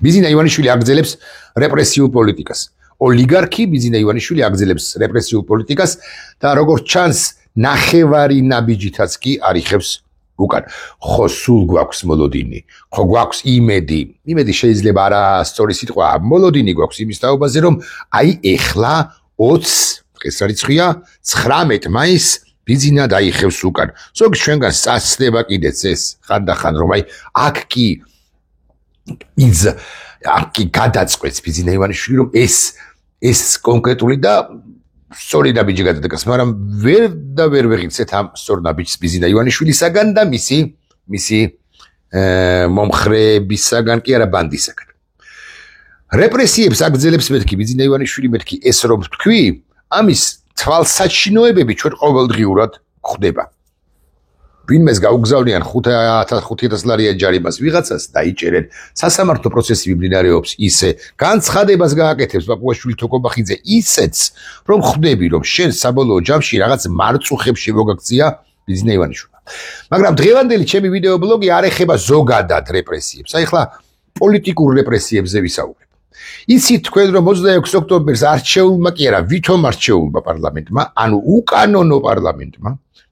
ბიზინა ივანიშვილი აგრძელებს რეპრესიულ პოლიტიკას. ოლიგარქი ბიზინა ივანიშვილი აგრძელებს რეპრესიულ პოლიტიკას და როგორც ჩანს, ნახევარი ნაბიჯითაც კი არიხებს უკან. ხო სულ გვაქვს მოლოდინი, ხო გვაქვს იმედი შეიძლება არა სწორი სიტყვა, მოლოდინი გვაქვს იმის თაობაზე, რომ აი ეხლა 20 დღეს რიცხვია 19 მაისს ბიზინა დაიხევს უკან. ზოგი ჩვენგან სწდება კიდეც ეს ხანდახან რომ აი აქ კი გადაწყვეტს ბიზინა ივანიშვილი რომ ეს კონკრეტული და სწორი ნაბიჯი გადადგას, მაგრამ ვერ ვეღიცეთ ამ სწორ ნაბიჯს ბიზინა ივანიშვილისაგან და მისი მომხრეებისაგან კი არა ბანდისაგან. რეპრესიებს აგრძელებს მეთქი ბიზინა ივანიშვილი მეთქი ეს რომ თქვი, ამის თვალსაჩინოებები ჩვენ ყოველდღიურად ხდება. ვინმეს გაუგზავნიან 5,000 ლარიან ჯარიმას ვიღაცას დაიჭერენ, სასამართლო პროცესი მიმდინარეობს ისე, განცხადებას გააკეთებს პაპუაშვილი თოკობახიძე ისეც, რომ ხვდები, რომ შენ საბოლოო ჯამში რაღაც მარწუხებს შემოგაქცია ბიზინა ივანიშვილმა. მაგრამ დღევანდელი ჩემი ვიდეო ბლოგი არ ეხება ზოგადად რეპრესიებს. აი ხლა პოლიტიკურ რეპრესიებზე ვისაუბრებ. იცით თქვენ რომ 26 ოქტომბერს არჩეულმა კი არა, ვითომ არჩეულმა პარლამენტმა, ანუ უკანონო პარლამენტმა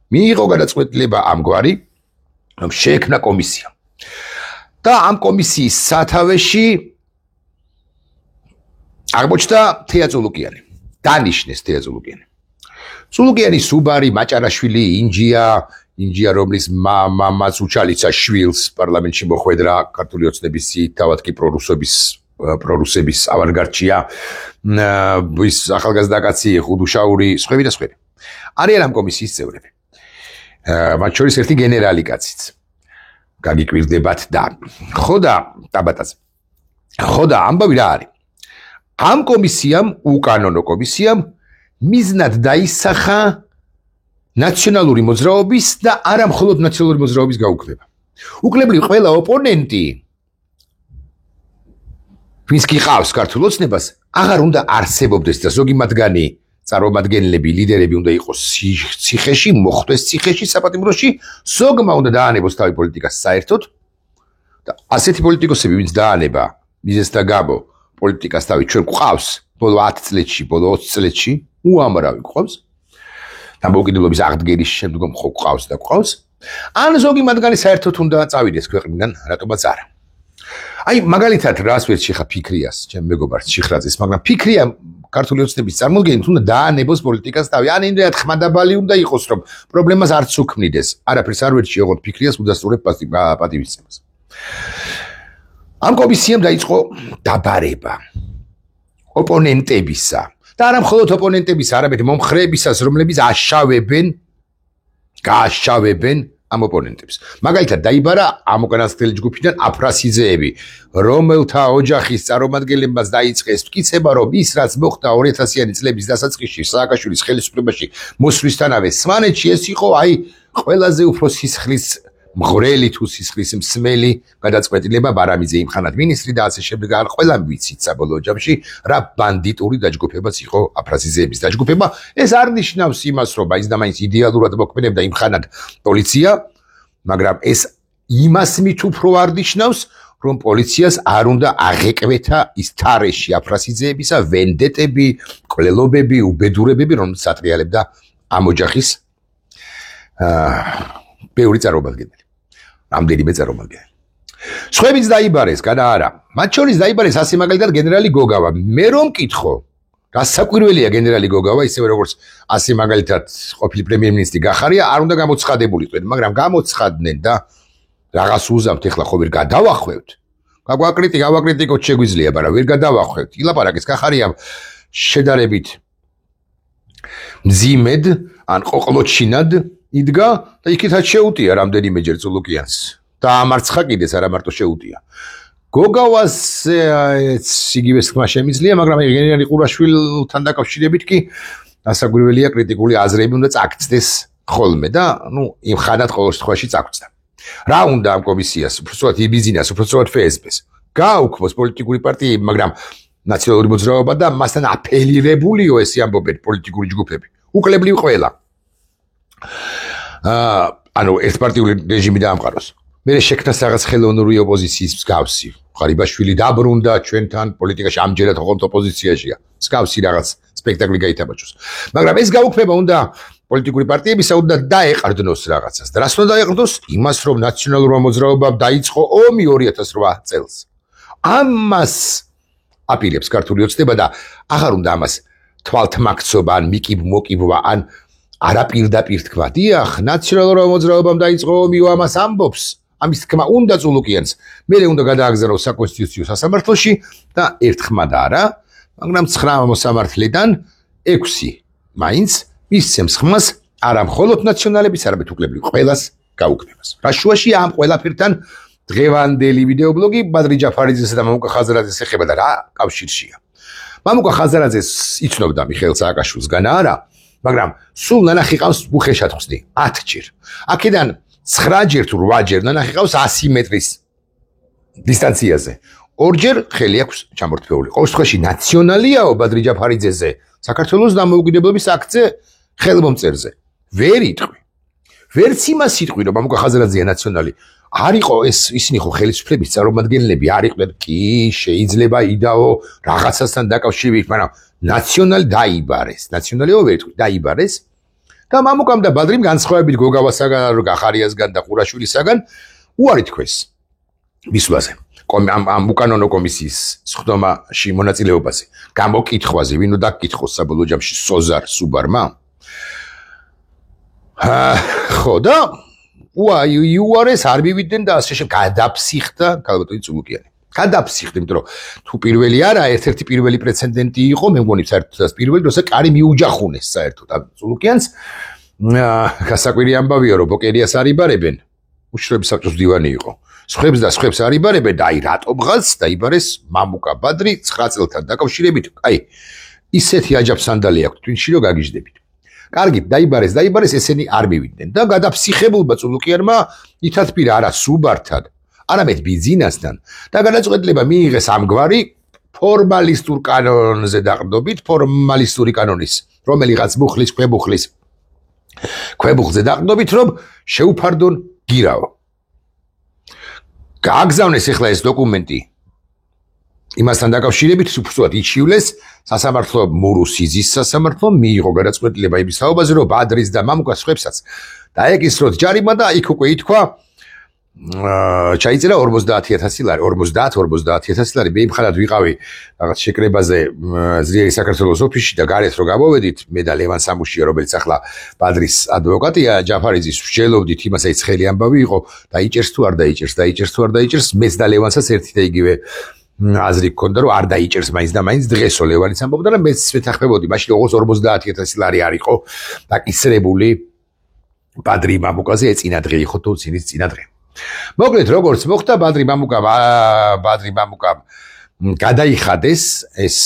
მიიღო გადაწყვეტილება ამგვარი, რომ შეექმნა კომისია. და ამ კომისიის სათავეში აღმოჩნდა თეა წულუკიანი. დანიშნეს თეა წულუკიანი. წულუკიანი სუბარი, მაჭარაშვილი, ინჯია რომლის მამაც უჩალიცა შვილს პარლამენტში მოხვედრა ქართული ოცნების თავად კი პრორუსების ავანგარდშია, ის ახალგაზრდა კაცი ხუდუშაური, სხვები და სხვები. არიან ამ კომისიის წევრები. მათ შორის ერთი გენერალი კაციც. გაგიკვირდებათ და ხო და ამბავი რა არის? ამ კომისიამ, უკანონო კომისიამ მიზნად დაისახა ნაციონალური მოძრაობის და არა მხოლოდ ნაციონალური მოძრაობის გაუქმება. უკლებრივ ყველა ოპონენტი ვინც კი ყავს ქართულ ოცნებას, აღარ უნდა არსებობდეს და ზოგი მათგანი წარმომადგენლები, ლიდერები უნდა იყოს ციხეში, მოხვდეს ციხეში, საპატიმროში, ზოგმა უნდა დაანებოს თავი პოლიტიკას საერთოდ და ასეთი პოლიტიკოსები, ვინც დაანება მიზეზთა გამო პოლიტიკას თავი ჩვენ გვყავს ბოლო 10 წლებში, ბოლო 20 წლებში, უამრავი გვყავს. დამოუკიდებლობის აღდგენის შემდგომ ხო გვყავს და გვყავს. ან ზოგი მათგანი საერთოდ უნდა წავიდეს ქვეყნიდან, რატომაც არა. აი მაგალითად რას ვერჩი ხა ფიქრიას, ჩემ მეგობარს შიხრაძეს, მაგრამ ფიქრია ქართული ოცნების წარმოდგენით უნდა დაანებოს პოლიტიკას თავი. ან იმდენად ხმადაბალი უნდა იყოს, რომ პრობლემას არც უქმნიდეს. არაფერს არ ვერჩი, ოღონდ ფიქრიას უდასტურებ პატივისცემას. ამ კომისიამ დაიწყო დაბარება ოპონენტებისა და არა მხოლოდ ოპონენტებისა, არამედ მომხრეებისას, რომლებიც გააშავებენ ამ ოპონენტებს. მაგალითად დაიბარა ამ უკანასკნელი ჯგუფიდან აფრასიძეები, რომელთა ოჯახის წარმომადგენლებმაც დაიწყეს მტკიცება, რომ ის რაც მოხდა 2000-იანი წლების დასაწყისში სააკაშვილის ხელისუფლებაში მოსვლისთანავე სვანეთში, ეს იყო აი ყველაზე უფრო სისხლის მღვრელი თუ სისხლის მსმელი გადაწყვეტილება. ბარამიძე იმხანად მინისტრი და ასე შემდეგ. არ ყველამ ვიცით საბოლოო ჯამში რა ბანდიტური დაჯგუფებაც იყო აფრასიძეების დაჯგუფება. ეს არ ნიშნავს იმას, რომ მაინც და მაინც იდეალურად მოქმედებდა იმხანად პოლიცია, მაგრამ ეს იმას მით უფრო არ ნიშნავს, რომ პოლიციას არ უნდა აღეკვეთა ის თარეში აფრასიძეებისა ვენდეტები, კვლელობები, უბედურებები, რომელსაც ატრიალებდა ამ ოჯახის ბევრი წარმომადგენელი. რამდენიმე წარმომადგენელი. სხვებიც დაიბარეს, განა არა. მათ შორის დაიბარეს ასე მაგალითად გენერალი გოგავა. მე რომ მკითხო, გასაკვირველია გენერალი გოგავა, ისევე როგორც ასე მაგალითად ყოფილი პრემიერ-მინისტრი გახარია, არ უნდა გამოცხადებულიყვნენ, მაგრამ გამოცხადდნენ და რაღაც უზამთ, ეხლა ხო ვერ გადავახვევთ. გავაკრიტიკოთ შეგვიძლია, მაგრამ ვერ გადავახვევთ. ილაპარაკეს გახარიამ შედარებით მძიმედ ან ყოყლოჩინად იდგა და იქითაც შეუტია რამდენიმეჯერ წულუკიანს. და ამარცხა კიდეც არა მარტო შეუტია. გოგავას იგივე თქმა შემიძლია, მაგრამ გენერალი ყურაშვილთან დაკავშირებით კი ასაგვირველია კრიტიკული აზრები უნდა წაგწდეს ხოლმე და იმ ხანად ყოველ შემთხვევაში წაგწდა. რა უნდა ამ კომისიას, უბრალოდ იბიზინას, უბრალოდ ფსბ-ს გააუქმოს პოლიტიკური პარტიები, მაგრამ ნაციონალური მოძრაობა და მასთან აფილირებულიო ესე ამბობენ პოლიტიკური ჯგუფები. უკლებრივ ყველა. ანუ ერთპარტიული რეჟიმი დაამყაროს. მერე შექმნა რაღაც ხელოვნური ოპოზიციის მსგავსი. ღარიბაშვილი დაბრუნდა ჩვენთან პოლიტიკაში ამჯერად ოღონდ ოპოზიციაშია. მსგავსი რაღაც სპექტაკლი გაითამაშოს. მაგრამ ეს გაუქმება უნდა პოლიტიკური პარტიებისა უნდა დაეყრდნოს რაღაცას. და რას უნდა დაეყრდნოს? იმას, რომ ნაციონალურმა მოძრაობამ დაიწყო ომი 2008 წელს. ამას აპირებს ქართული ოცნება და აღარ უნდა ამას თვალთმაქცობა ან მოკიბვა ან არაპირდაპირ თქვა. დიახ, ნაციონალურმა მოძრაობამ დაიწყო ომი ამას ამბობს. ამის თქმა უნდა წულუკიანს. მერე უნდა გადააგზავნოს საკონსტიტუციო სასამართლოში და ერთხმა და არა, მაგრამ 9 მოსამართლიდან 6 მაინც მისცემს ხმას არა მხოლოდ ნაციონალების, არამედ უკლებლივ ყველას გაუქმებას. რა შუაში ამ ყველაფერთან დღევანდელი ვიდეობლოგი ბადრი ჯაფარიძესა და მამუკა ხაზარაძეს ეხება და რა კავშირშია. მამუკა ხაზარაძეს იცნობდა მიხეილ სააკაშვილსგან არა, მაგრამ სულ ნანახი ყავს უხეშად ხსნი 10 ჯერ. აქედან 9 ჯერ თუ 8 ჯერ ნანახი ყავს 100 მეტრის დისტანციაზე. ორჯერ ხელი აქვს ჩამორთმეული. ყოველ შემთხვევაში ნაციონალიაო ბადრი ჯაფარიძეზე საქართველოს დამოუკიდებლობის აქტზე ხელმომწერზე. ვერ იტყვი. ვერც იმას იტყვი, რომ მამუკა ხაზარაძეა ნაციონალი. არ იყო ისინი ხო ხელისუფლების წარმომადგენლები არ იყვნენ. კი, შეიძლება იდაო რაღაცასთან დაკავშირებით, მაგრამ ნაციონალი დაიბარეს. ნაციონალიო ვერ იტყვი, დაიბარეს. და მამუკამ და ბადრიმ განსხვავებით გოგავასაგან, გახარიასგან და ყურაშვილისაგან უარი თქვეს მისვლაზე. ამ უკანონო კომისიის სხდომაში მონაწილეობაზე. გამოკითხვაზე, ვინ უნდა გკითხოს საბოლოო ჯამში სოზარ სუბარმა? ხო და უარეს არ მივიდნენ და ასე გადაფსიხდა ქალბატონი წულუკიანი. გადაფსიხდა, იმიტომ რომ თუ პირველი არა, ერთ-ერთი პირველი პრეცედენტი იყო, მე მგონი საერთოდ პირველი, როცა კარი მიუჯახუნეს საერთოდ ამ წულუკიანს. გასაკვირი ამბავია, რომ ბოკერიას არ იბარებენ, უშროების საბჭოს მდივანი იყო. სხვებს და სხვებს არ იბარებენ და აი რატომღაც დაიბარეს მამუკა ბადრი 9 წელთან დაკავშირებით. აი ისეთი აჯაფსანდალი აქვს twin-ში რომ გაგიჟდებით. კარგი, დაიბარეს, ესენი არ მივიდნენ და გადაფსიხებულმა წულუკიანმა ითათბირა არა სუბართან, არამედ ბიძინასთან და განაწყვეტილება მიიღეს ამგვარი ფორმალისტურ კანონზე დაყრდნობით, ფორმალისტური კანონის, რომელიღაც მუხლის ქვებუხზე დაყრდნობით, რომ შეუფარდონ გირავო. გააგზავნეს ახლა ეს დოკუმენტი იმასთან დაკავშირებით, უბრალოდ იჩივლეს სასამართლო მურუსიძის სასამართლო მიიღო გადაწყვეტილება იმის საუბაზე, რომ ბადრის და მამუკას ხვებსაც დაეკისროთ ჯარიმა და იქ უკვე ითქვა ჩაიწერა 50,000 ლარი, 50,000 ლარი. მე იმხანად ვიყავი რაღაც შეკრებაზე ძლიერი საქართველოს ოფისში და გარეთ რო გამოვედით, მე და ლევან სამუშია, რომელიც ახლა ბადრის ადვოკატია, ჯაფარიძის ვშელოვდით იმას, აი ცხელი ამბავი იყო, დაიჭერს თუ არ დაიჭერს, მეც და ლევანსაც ერთი და იგივე აზრი გქონდა, რომ არ დაიჭერს მაინც და მაინც დღესო ლევანიც ამბობდა და მეც ვეთანხმებოდი, მაშინ როგორც 50,000 ლარი არ იყო დაკისრებული ბადრი მამუკაზე ეწინა დღე იყო თუ ცინის წინა დღე. მოკლედ როგორც მოხდა ბადრი მამუკამ გადაიხადეს ეს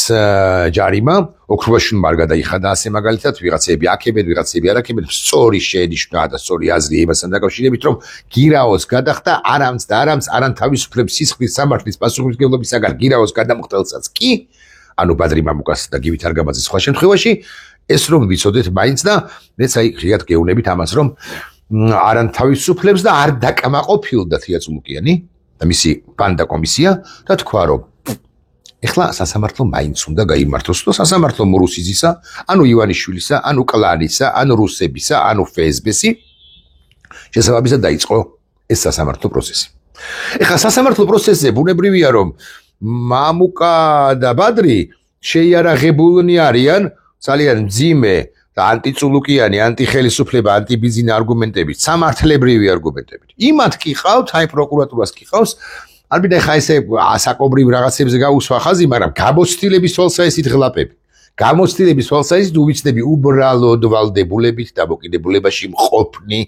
ჯარიმა, ოქროაშვილმა არ გადაიხადა ასე მაგალითად, ვიღაცები აქებენ, ვიღაცები არ აქებენ, სწორი შეენიშნა და სწორი აზრი იმასთან დაკავშირებით, რომ გირაოს გადახდა არამც არან თავისუფლების სისხლის სამართლის პასუხისმგებლობისაგან გირაოს გადამხდელსაც კი, ანუ ბადრი მამუკას და გივით არგაბაძის სხვა შემთხვევაში, ეს რომ ვიცოდეთ მაინც და მეც აი ღიად გეუბნებით ამას, რომ არან თავისუფლებს და არ დაკმაყოფილდა თია წულუკიანი და მისი ბანდა კომისია და თქვა, რომ ეხლა სასამართლო მაინც უნდა გაიმართოს და სასამართლო მურუსიძისა, ანუ ივანიშვილისა, ანუ კლანისა, ანუ რუსებისა, ანუ ფსბ-ში შესაბამისად დაიწყო ეს სასამართლო პროცესი. ეხლა სასამართლო პროცესზე ბუნებრივია, რომ მამუკა და ბადრი შეიარაღებულნი არიან ძალიან მძიმე და ანტიწულუკიანი, ანტიხელისუფლება, ანტიბიზინა არგუმენტებით, სამართლებრივი არგუმენტებით. იმათ კი ყავთ, აი პროკურატურას კი ყავს, არბინა ხა ესე ასაკობრივ რაღაცებზე გაუსვა ხაზი, მაგრამ გამოცდილების თვალსაჩინო ღლაპები. გამოცდილების თვალსაჩინო უვიცნები უბრალოდ ვალდებულებით დამოკიდებულებაში მყოფნი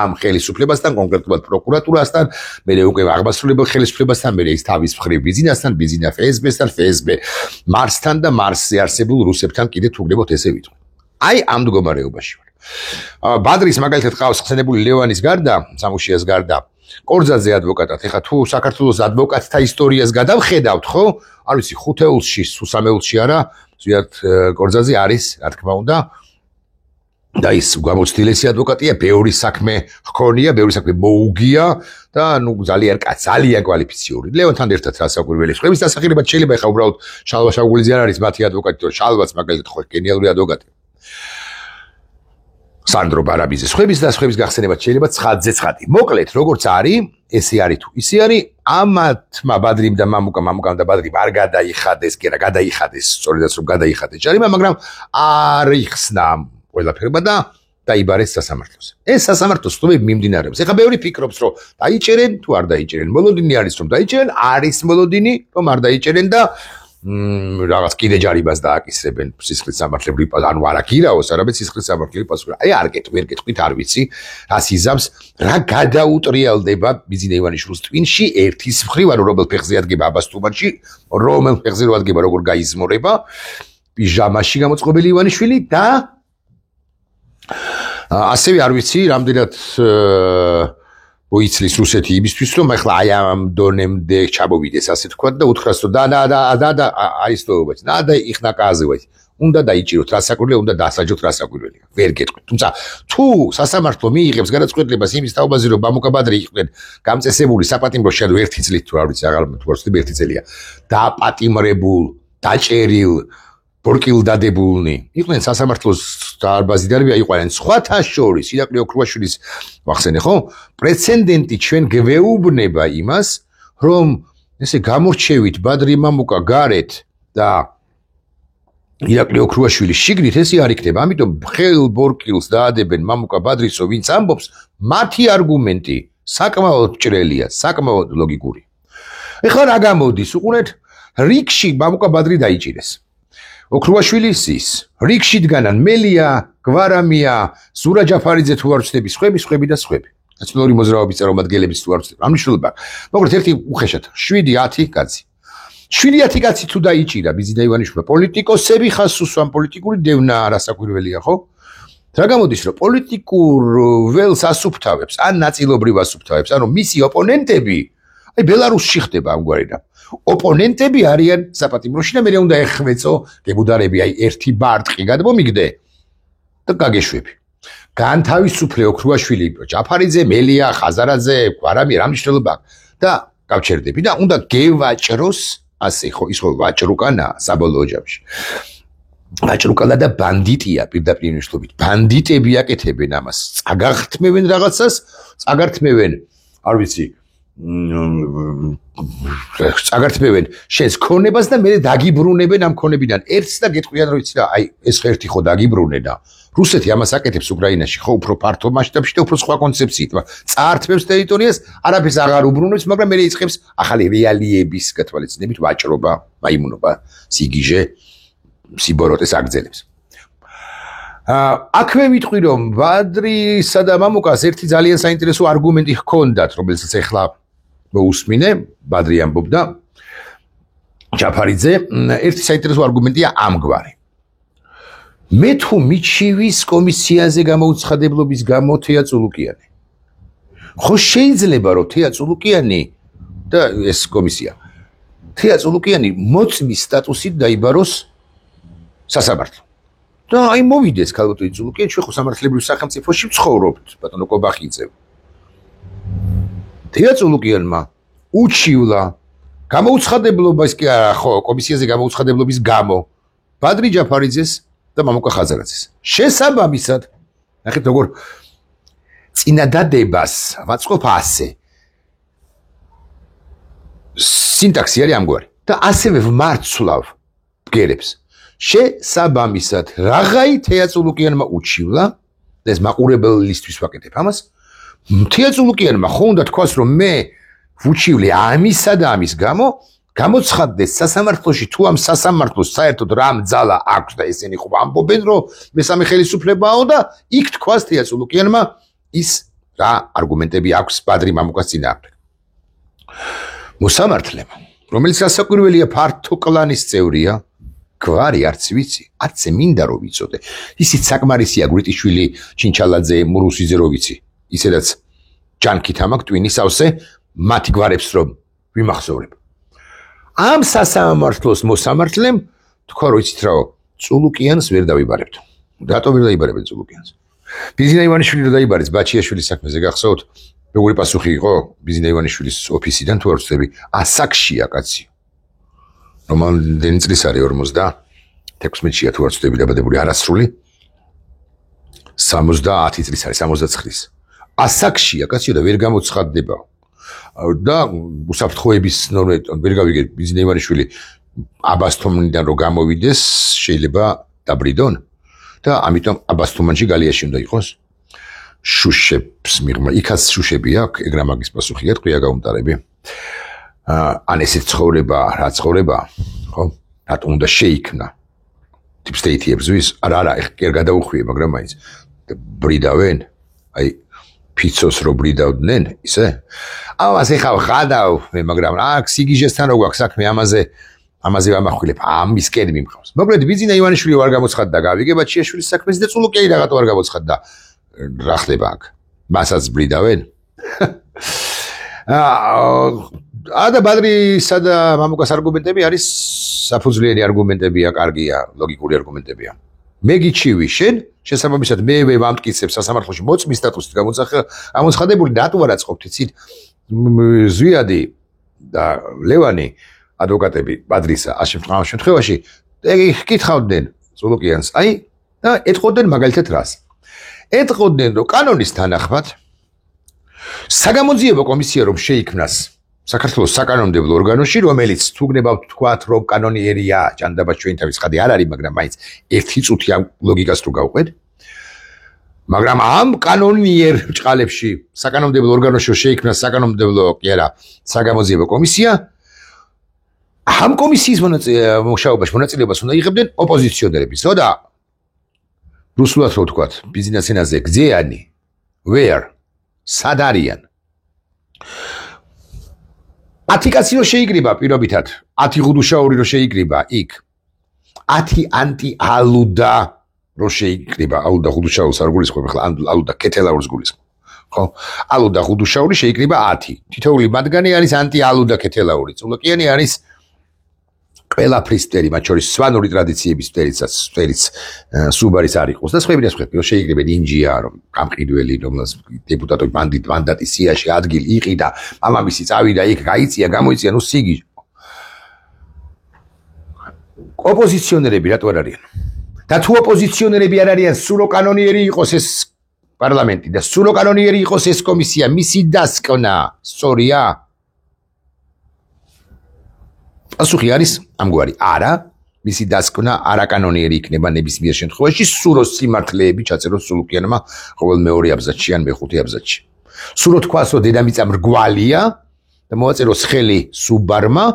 ამ ხელისუფლებასთან, კონკრეტულად პროკურატურასთან, მერე უკვე აღმასრულებელ ხელისუფლებასთან, მერე ის თავის მხრივ ბიზნესთან, ბიზნესა ფსბ-სთან, ფსბ მარსთან და მარსზე არსებულ რუსებთან კიდე თუ გნებოთ ესე ვიტყვი. აი ამ მდგომარეობაში ვარ. ბადრის მაგალითად ყავს ხსენებული ლევანის გარდა, სამუშიას გარდა, კორძაძე ადვოკატად. ეხლა თუ საქართველოს ადვოკატთა ისტორიას გადავხედავთ, ხო? არ ვიცი, ხუთეულში, სუსამეულში არა, ზუსტად კორძაძე არის, რა თქმა უნდა. და ის გამოცდილესი ადვოკატია, ბევრი საქმე ჰქონია, ბევრი საქმე მოუგია და ნუ ძალიან კვალიფიციური. ლევონთან ერთად რასაკვირველი ხმების დასახელება შეიძლება ეხა უბრალოდ შალვა შაგულიძე არ არის მათი ადვოკატი, თორე შალვაც მაგალითად ხო გენიალური ადვოკატია. სანდრო ბარაბიძის ხმების გახსენება შეიძლება ცხადზე ცხადი. მოკლედ, როგორც არის, ესე არის თუ ისე არის, ამათმა ბადრიმ და მამუკამ და ბადრიმ არ გადაიხადეს, კი არა, გადაიხადეს, სწორედაც რომ გადაიხადეს ჯარიმა, მაგრამ არ იხსნა ყველაფერმა და დაიბარეს სასამართლოზე. ეს სასამართლო სტუმრები მიმდინარეობს. ეხლა ბევრი ფიქრობს, რომ დაიჭერენ თუ არ დაიჭერენ. მოლოდინი არის რომ დაიჭერენ, არის მოლოდინი რომ არ დაიჭერენ და რაღაც კიდე ჯარებას დააკისრებენ სისხლის სამართლებრივი ანუ არა გირაოს, არამედ სისხლის სამართლებრივი პასუხი. აი არ გეტყვით, არ ვიცი, რას იზამს, რა გადაუტრიალდება ბიზინა ივანიშვილის ტვინში ერთის მხრივ, ანუ რომელ ფეხზე ადგება აბას თუმანში, რომელ ფეხზე რო ადგება როგორ გაიზმორება პიჟამაში გამოწყობილი ივანიშვილი და ასევე არ ვიცი, რამდენად მოიცლის რუსეთი იმისთვის, რომ ახლა აი ამ დონემდე ჩამოვიდეს, ასე თქვა და უთხრას, რომ და არისტოვებაც, და იქ ნაკაზევაც. უნდა დაიჭიროთ რასაკვირველი, უნდა დასაჯოთ რასაკვირველი. ვერ გეტყვით. თუმცა თუ სასამართლო მიიღებს გადაწყვეტილებას იმის თაობაზე, რომ მამუკა ბადრი იყვნენ გამწესებული საპატიმრო შეადო 1 წლით თუ არ ვიცი, აღარ თუ არ ვცდები 1 წელია. დაპატიმრებულ, დაჭერილ ბორკილ დადებულნი იყვნენ სასამართლოს დარბაზიდან იყვნენ სხვათა შორის ირაკლი ოქრუაშვილის ვახსენე ხო პრეცედენტი ჩვენ გვეუბნება იმას რომ ესე გამორჩევით ბადრი მამუკა გარეთ და ირაკლი ოქრუაშვილი შიგნით ესე არ იქნება ამიტომ ხელ ბორკილს დაადებენ მამუკა ბადრისო ვინც ამბობს მათი არგუმენტი საკმაოდ ჭრელია საკმაოდ ლოგიკური ეხლა რა გამოდის უყურეთ რიგში მამუკა ბადრი დაიჭირეს ოქრუაშვილის ის რიგში დგანან მელია, გვარამია, ზურა ჯაფარიძე თუ არ ვცდები, სხვები და სხვები. ნაციონალური მოძრაობის წარმომადგენლების თუ არ ვცდები. ამ მნიშვნელობა. მოკლედ ერთი უხეშად 7-10 კაცი. 7-10 კაცი თუ დაიჭირა ბიზინა ივანიშვილმა პოლიტიკოსები ხას უსვამ პოლიტიკური დევნა რასაკვირველია ხო? რა გამოდის რომ პოლიტიკურ ველს ასუფთავებს, ან ნაწილობრივ ასუფთავებს, ანუ მისი ოპონენტები აი ბელარუსში ხდება ამგვარი და ოპონენტები არიან საპატიმროში და მე უნდა ეხმეწო გებუდარები აი ერთი ბარტყი გადმომიგდე და გაგეშვები. განთავისუფლე ოქრუაშვილი, ჯაფარიძე, მელია, ხაზარაძე, გვარამი რა მნიშვნელობა და გავჩერდები და უნდა გევაჭროს ასე ხო ის ხო ვაჭრუკანა საბოლოო ჯამში. ვაჭრუკანა და ბანდიტია პირდაპირ მნიშვნელობით. ბანდიტები აკეთებენ ამას. წაგართმევენ რაღაცას, წაგართმევენ არ ვიცი წაგართმევენ შენს ქონებას და მე დაგიბრუნებენ ამ ქონებიდან ერთს და გეტყვიან რომ იცი რა აი ეს ღერთი ხო დაგიბრუნე და რუსეთი ამას აკეთებს უკრაინაში ხო უფრო ფართო მასშტაბში და უფრო სხვა კონცეფციით წაართმევს ტერიტორიას არაფერს აღარ უბრუნებს მაგრამ მე იწყებს ახალი რეალიების გათვალისწინებით ვაჭრობა მაიმუნობა სიგიჟე სიბოროტეს აგზელებს აქვე ვიტყვი რომ ბადრისა და მამუკას ერთი ძალიან საინტერესო არგუმენტი ჰქონდათ რომელსაც ეხლა მოусმინე ბადრი ამბობდა ჯაფარიძე ერთი საინტერესო არგუმენტია ამგვარი მე თუ მიჩივის კომისიაზე გამოუცხადებლობის გამო თეა წულუკიანი ხო შეიძლება რომ თეა წულუკიანი და ეს კომისია თეა წულუკიანი მოწმის სტატუსით დაიბაროს სასამართლო და აი მოვიდეს ქალბატონი წულუკიანი ჩვენ ხო სამართლებრივ სახელმწიფოში ვცხოვრობთ ბატონო კობახიძე თეა წულუკიანმა უჩივლა გამოუცხადებლობას კი არა ხო კომისიაზე გამოუცხადებლობის გამო ბადრი ჯაფარიძეს და მამუკა ხაზარაძეს შესაბამისად ნახეთ როგორ წინადადებას ვაწყობ ასე სინტაქსი არის ამგვარი და ასევე ვმარცვლავ ბგერებს შესაბამისად რაღაცი თეა წულუკიანმა უჩივლა და ეს მაყურებლისთვის ვაკეთებ ამას თეა წულუკიანმა ხო უნდა თქვას რომ მე ვუჩივლე ამისა და ამის გამო გამოცხადდეს სასამართლოში თუ ამ სასამართლოს საერთოდ რამ ძალა აქვს და ესენი ხო ამბობენ რომ მესამე ხელისუფლებაო და იქ თქვას თეა წულუკიანმა ის რა არგუმენტები აქვს ბადრი მამუკას წინააღმდეგ მოსამართლემ რომელიც რასაკვირველია ფართო კლანის წევრია გვარი არც ვიცი არც მინდა რომ ვიცოდე ისიც საკმარისია გვიტიშვილი ჩინჩალაძე მურუსიძე რო ვიცი ისედაც ჯანკით ამაკ ტვინის ავსე მათი გვარებს რომ ვიმახსოვრებ ამ სასამართლოს მოსამართლემ თქვა რომ იცით რა წულუკიანს ვერ დავიბარებთ რატო ვერ დაიბარებენ წულუკიანს ბიზინა ივანიშვილი რო დაიბარეს ბაჩიაშვილის საქმეზე გახსოვთ როგორი პასუხი იყო ბიზინა ივანიშვილის ოფისიდან თუ არ ვწდები ასაკშია კაცი რომამდენი წლის არის 56-ია თუ არ ვწდები დაბადებული არასრული 70 წლის არის 69-ის ასაკშია კაცი და ვერ გამოცხადდება და უსაფრთხოების ნორმებით ვერ გავიგეთ ბიზინა ივანიშვილი აბასთუმნიდან რო გამოვიდეს შეიძლება დაბრიდონ და ამიტომ აბასთუმანში გალიაში უნდა იყოს შუშებს მიღმა იქაც შუშები აქვს ეგ რა მაგის პასუხია თქვია გაუმტარები ან ესეც ცხოვრება რა ცხოვრება ხო რატომ უნდა შეიქმნა deep state-ებს ვის არა ეგ გადაუხვიე მაგრამ მაინც ბრიდავენ აი ფიცოს რო ბრიდავდნენ ისე ამას ეხავ ხადავ მე მაგრამ აქ სიგიჟესთან რო გვაქვს საქმე ამაზე ვამახვილებ ამისკენ მიმყავს მოკლედ ბიზინა ივანიშვილი არ გამოცხადდა გავიგება ჩიაშვილის საქმეზე და წულუკეი რაღაცა არ გამოცხადდა რა ხდება აქ მასაც ბრიდავენ და ბადრისა და მამუკას არგუმენტები არის საფუძვლიანი არგუმენტებია კარგია ლოგიკური არგუმენტებია მე გიჩივი შენ შესაბამისად მე ვამტკიცებ სასამართლოში მოწმის სტატუსით გამოცხადებული რატო არ აწყობთ იცით ზვიადი და ლევანი ადვოკატები ბადრისა ამ შემთხვევაში კითხავდნენ ზოლოკიანს აი და ეთყოდნენ მაგალითად რას ეთყოდნენ რომ კანონის თანახმად საგამოძიებო კომისია რომ შეიქმნას საქართველოს საკანონმდებლო ორგანოში რომელიც თუ გნებავთ თქვათ რომ კანონიერია ჭანდაბა ჩვენ თავის ხადი არ არის მაგრამ მაინც ერთი წუთი ამ ლოგიკას თუ გავყვეთ მაგრამ ამ კანონიერ ჭყალებში საკანონმდებლო ორგანოში შეიქმნას საკანონმდებლო კი არა საგამოძიებო კომისია ამ კომისიის მუშაობაში მონაწილეობას უნდა იღებდნენ ოპოზიციონერები და რუსულად რო ვთქვათ ბიზნეს ენაზე გზიანი where სად არიან 10 კაცი რო შეიკრიბა პირობითად 10 ღუდუშაური რო შეიკრიბა იქ 10 ანტი-ალუდა რო შეიკრიბა ალუდა ღუდუშაურს არ გულისხმობ ახლა ალუდა კეთელაურს გულისხმობ ხო ალუდა ღუდუშაური შეიკრიბა 10 თითოეული მათგანი არის ანტი-ალუდა კეთელაური წულოკიანი არის ყველაფრის მტერი მათ შორის სვანური ტრადიციების მტერიც სუბარის არ იყოს და სხვები და სხვები რომ შეიკრიბენ ინჯია რომ გამყიდველი რომელსაც დეპუტატები მანდატის სიაში ადგილი იყიდა მამამისი წავიდა იქ გაიწია გამოიწია ნუ სიგი ოპოზიციონერები რატო არ არიან და თუ ოპოზიციონერები არ არიან სულო კანონიერი იყოს ეს პარლამენტი და სულო კანონიერი იყოს ეს კომისია მისი დასკვნა სწორია პასუხი არის ამგვარი არა მისი დასკვნა არაკანონიერი იქნება ნებისმიერ შემთხვევაში სურო სიმართლეები ჩაწეროს სულუკიანმა ყოველ მეორე აბზაცში ან მეხუთე აბზაცში სურო თქვას რომ დედამიწა მრგვალია და მოაწეროს ხელი სუბარმა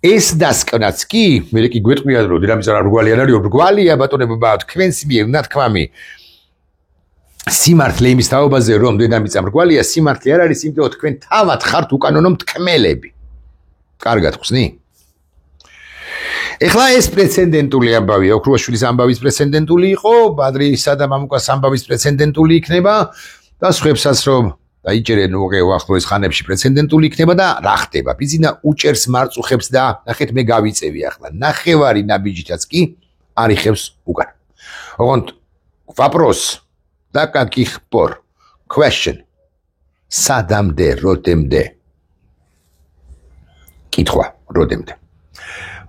ეს დასკვნაც კი მე კი გვეტყვია რომ დედამიწა მრგვალი არ არის მრგვალია ბატონებო თქვენს მიერ ნათქვამი სიმართლე იმის თაობაზე რომ დედამიწა მრგვალია სიმართლე არ არის იმიტომ რომ თქვენ თავად ხართ უკანონო მთქმელები კარგად ხსნი? ეხლა ეს პრეცედენტული ამბავია, ოქრუაშვილის ამბავის პრეცედენტული იყო, ბადრისა და მამუკას ამბავის პრეცედენტული იქნება და სხვებსაც რომ დაიჭერენ უახლოეს ხანებში პრეცედენტული იქნება და რა ხდება? ბიზინა უჭერს მარწუხებს და ნახეთ მე გავიწევი ახლა. ნახევარი ნაბიჯითაც კი არიხებს უკან. ოღონდ вопрос და каких пор? Question. სადამდე როდემდე? კითხვა, როდემდე.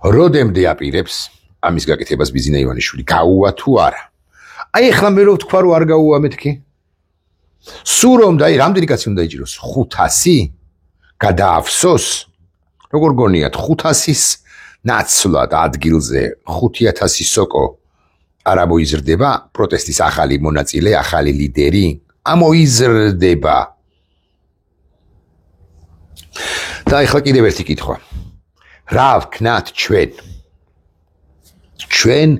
როდემდე აპირებს ამის გაკეთებას ბიზინა ივანიშვილი? გაუვა თუ არა? აი ახლა მე რო ვთქვა რომ არ გაუვა მეთქი? სულ რომ და რამდენი კაცი უნდა იჭიროს? 500? გადააფსოს? როგორ გონიათ 500-ის ნაცვლად ადგილზე 5000 სოკო არ ამოიზრდება პროტესტის ახალი მონაწილე, ახალი ლიდერი? ამოიზრდება. და ახლა კიდევ ერთი კითხვა. რა ვქნათ ჩვენ? ჩვენ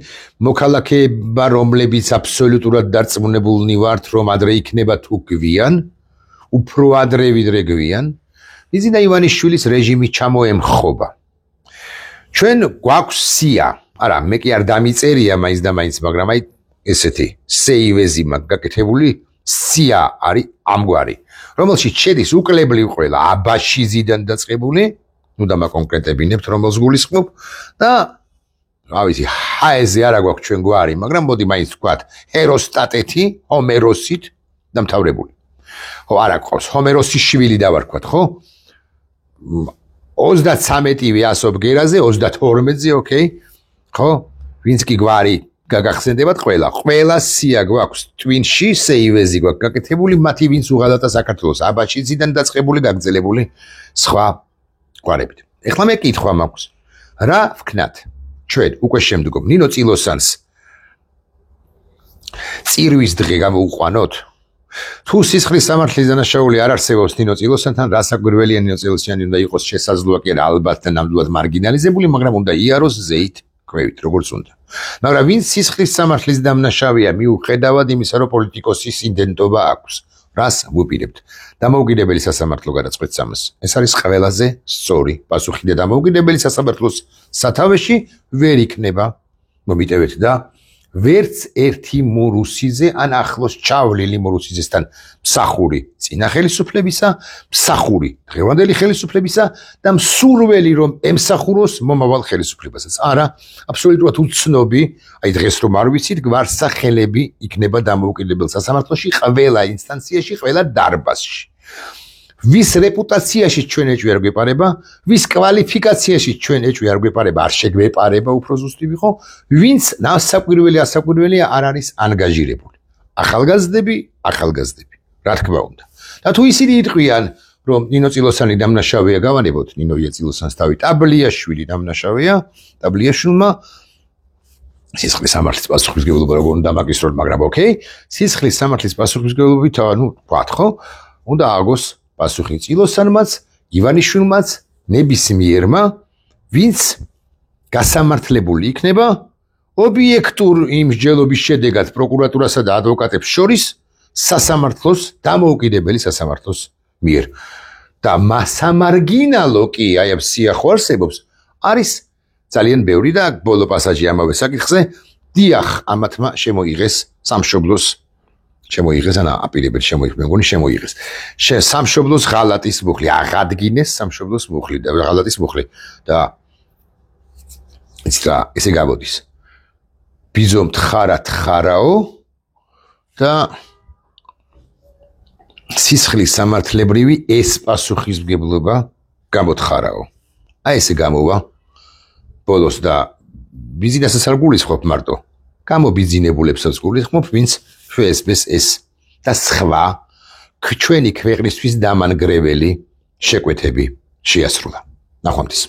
მოქალაქეება, რომლებიც აბსოლუტურად დარწმუნებულნი ვართ, რომ ადრე იქნება თუ გვიან, უფრო ადრე ვიდრე გვიან, ბიზინა ივანიშვილის რეჟიმი ჩამოემხობა. ჩვენ გვაქვს სია, არა, მე კი არ დამიწერია მაინც და მაინც, მაგრამ აი ესეთი სეივეზი მაქვს გაკეთებული, სია არის ამგვარი, რომელშიც შედის უკლებლივ ყველა აბაშიზიდან დაწყებული, ნუ დამაკონკრეტებინებთ, რომელს გულისხმობ და რა ვიცი, ჰაეზე არა გვაქვს ჩვენ გვარი, მაგრამ მოდი მაინც ვთქვათ, ჰეროსტატეთი, ჰომეროსით დამთავრებული. ხო, არა ყავს, ჰომეროსის შვილი დავარქვათ, ხო? 33-ივე ასო ბგერაზე, 32-ზე, ოკეი? ხო? ვინც კი გვარი გაგახსენდებათ ყველა სია გვაქვს ტვინში, სეივეზი გვაქვს გაკეთებული, მათი ვინც უღალატა საქართველოს აბაშიძიდან დაწყებული გაგრძელებული სხვა გვარებით. ეხლა მე კითხვა მაქვს. რა ვქნათ? ჩვენ უკვე შემდგომ ნინო წილოსანს წირვის დღე გამოვუყვანოთ? თუ სისხლის სამართლის დანაშაული არ არსებობს ნინო წილოსანთან, რა საკვირველია ნინო წილოსიანი უნდა იყოს შესაძლოა კი არა ალბათ და ნამდვილად მარგინალიზებული, მაგრამ უნდა იაროს ზეით კვევით, როგორც უნდა. მაგრამ ვინც სისხლის სამართლის დამნაშავეა, მიუხედავად იმისა, რომ პოლიტიკოსის ინდენტობა აქვს, რას ვუპირებთ? დამოუკიდებელი სასამართლო გადაწყვეტს ამას. ეს არის ყველაზე სწორი პასუხი და დამოუკიდებელი სასამართლოს სათავეში ვერ იქნება, მომიტევეთ და ვერც ერთი მურუსიძე ან ახლოს ჩავლილი მურუსიძესთან მსახური წინა ხელისუფლებისა, მსახური დღევანდელი ხელისუფლებისა და მსურველი რომ ემსახუროს მომავალ ხელისუფლებასაც. არა, აბსოლუტურად უცნობი, აი დღეს რომ არ ვიცით, გვარსახელები იქნება დამოუკიდებელ სასამართლოში, ყველა ინსტანციაში, ყველა დარბაზში. ვის რეპუტაციაში ჩვენ ეჭვი არ გვეპარება, ვის კვალიფიკაციაში ჩვენ ეჭვი არ გვეპარება, არ შეგვეპარება, უფრო ზუსტი ვიყო, ვინც ასაკვირველია არ არის ანგაჟირებული. ახალგაზრდები, რა თქმა უნდა. და თუ ისინი იტყვიან, რომ ნინო წილოსანი დამნაშავეა, გავანებოთ ნინოია წილოსანს თავი, ტაბლიაშვილი დამნაშავეა, ტაბლიაშვილმა სისხლის სამართლის პასუხისმგებლობა როგორ უნდა დამაკისროთ, მაგრამ ოკეი, სისხლის სამართლის პასუხისმგებლობით, ვთქვათ, ხო, უნდა ააგოს პასუხი წილოსანმაც, ივანიშვილმაც, ნებისმიერმა, ვინც გასამართლებული იქნება ობიექტურ იმ მსჯელობის შედეგად პროკურატურასა და ადვოკატებს შორის სასამართლოს, დამოუკიდებელი სასამართლოს მიერ. და სამარგინალო კი, აი ამ სიახო არსებობს, არის ძალიან ბევრი და ბოლო პასაჟი ამავე საკითხზე, დიახ, ამათმა შემოიღეს სამშობლოს შემოიღეს, ანა აპირებენ შემოიღეს. სამშობლოს ღალატის მუხლი, აღადგინეს სამშობლოს მუხლი და ღალატის მუხლი და ესე გამოდის. ბიზომთ ხარაო და სისხლის სამართლებრივი ეს პასუხისმგებლობა გამოთხარაო. აი ესე გამოვა ბოლოს და ბიზნესსაც არ გულისხმობ მარტო. გამობიძინებულებსაც გულისხმობ, ვინც ფსბ-ს ეს და სხვა ჩვენი ქვეყნისთვის დამანგრეველი შეკვეთები შეასრულა. ნახვამდის.